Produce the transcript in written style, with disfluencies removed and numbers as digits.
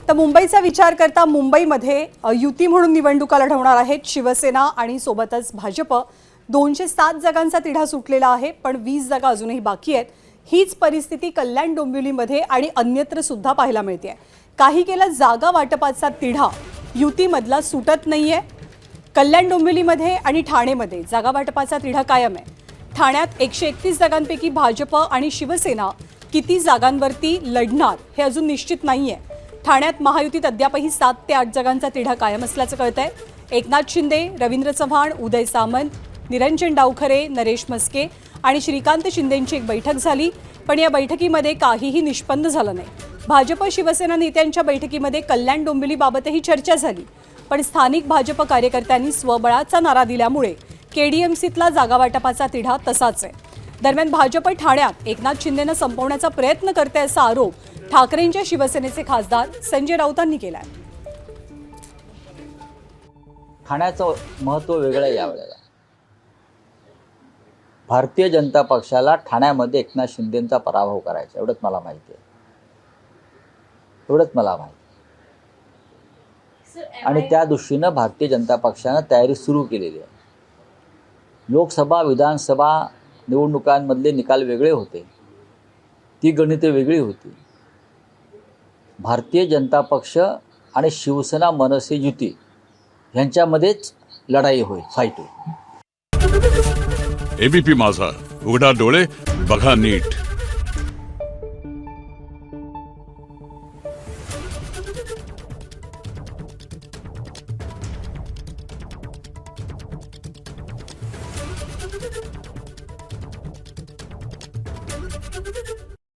तर मुंबईचा विचार करता मुंबईमध्ये युती म्हणून निवडणुका लढवणार आहेत शिवसेना आणि सोबतच भाजप। 207 जागांचा तिढा सुटलेला आहे, पण 20 जागा अजूनही बाकी आहेत। हीच परिस्थिती कल्याण डोंबिवलीमध्ये आणि अन्यत्र सुद्धा पाहायला मिळते। काही केलं जागा वाटपाचा तिढा युतीमधला सुटत नाहीये। कल्याण डोंबिवलीमध्ये आणि ठाणेमध्ये जागा वाटपाचा तिढा कायम आहे। ठाण्यात 131 जागांपैकी भाजप आणि शिवसेना किती जागांवरती लढणार हे अजून निश्चित नाहीये। ठाण्यात महायुतीत अद्यापही 7 ते 8 जागांचा तिढा कायम असल्याचं कळतंय। एकनाथ शिंदे, रवींद्र चव्हाण, उदय सामंत, निरंजन डावखरे, नरेश मस्के आणि श्रीकांत शिंदेंची एक बैठक झाली, पण या बैठकीमध्ये काहीही निष्पन्न झालं नाही। भाजप शिवसेना नेत्यांच्या बैठकीमध्ये कल्याण डोंबिवलीबाबतही चर्चा झाली, पण स्थानिक भाजप कार्यकर्त्यांनी स्वबळाचा नारा दिल्यामुळे केडीएमसीतला जागा वाटपाचा तिढा तसाच आहे। दरम्यान भाजप ठाण्यात एकनाथ शिंदेंना संपवण्याचा प्रयत्न करते असा आरोप ठाकरेंच्या शिवसेनेचे खासदार संजय राऊतांनी केलाय। ठाण्याचं महत्त्व वेगळं आहे यावेळेला। भारतीय जनता पक्षाला ठाण्यामध्ये एकनाथ शिंदेंचा पराभव करायचा एवढंच मला माहिती आहे, एवढंच मला माहिती आहे। आणि त्या दृष्टीनं भारतीय जनता पक्षानं तयारी सुरू केलेली आहे। लोकसभा विधानसभा निवडणुकांमधले निकाल वेगळे होते, ती गणिते वेगळी होती। भारतीय जनता पक्ष आणि शिवसेना मनसे युती यांच्यामध्येच लढाई होईल, फाईट होईल। एबीपी माझा, उघडा डोळे बघा नीट।